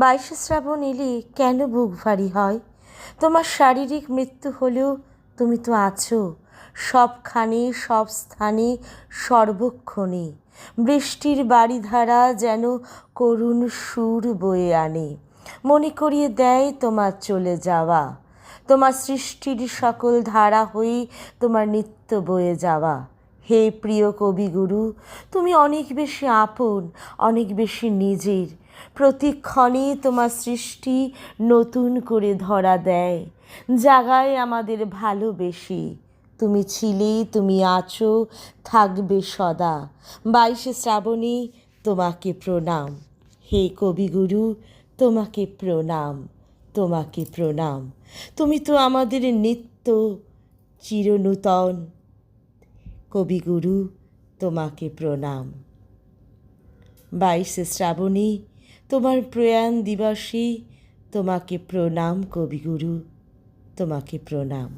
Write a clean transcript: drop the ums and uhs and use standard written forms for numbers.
22শে শ্রাবণ এলে কেন বুক ভারী হয়? তোমার শারীরিক মৃত্যু হলেও তুমি তো আছো সবখানে, সব স্থানে, সর্বক্ষণে। বৃষ্টির বারিধারা যেন করুণ সুর বয়ে আনে, মনে করিয়ে দেয় তোমার চলে যাওয়া। তোমার সৃষ্টির সকল ধারা হয়ে তোমার নিত্য বয়ে যাওয়া। হে প্রিয় কবিগুরু, তুমি অনেক বেশি আপন, অনেক বেশি নিজের। প্রতিক্ষণে তোমার সৃষ্টি নতুন করে ধরা দেয়, জাগায় আমাদের ভালোবেসে। তুমি ছিলে, তুমি আছো, থাকবে সদা। 22শে শ্রাবণে তোমাকে প্রণাম। হে কবিগুরু, তোমাকে প্রণাম, তোমাকে প্রণাম। তুমি তো আমাদের নিত্য চিরনূতন। কবিগুরু, তোমাকে প্রণাম। 22শে শ্রাবণে তোমার প্রয়াণ দিবসে তোমাকে প্রণাম কবিগুরু, তোমাকে প্রণাম।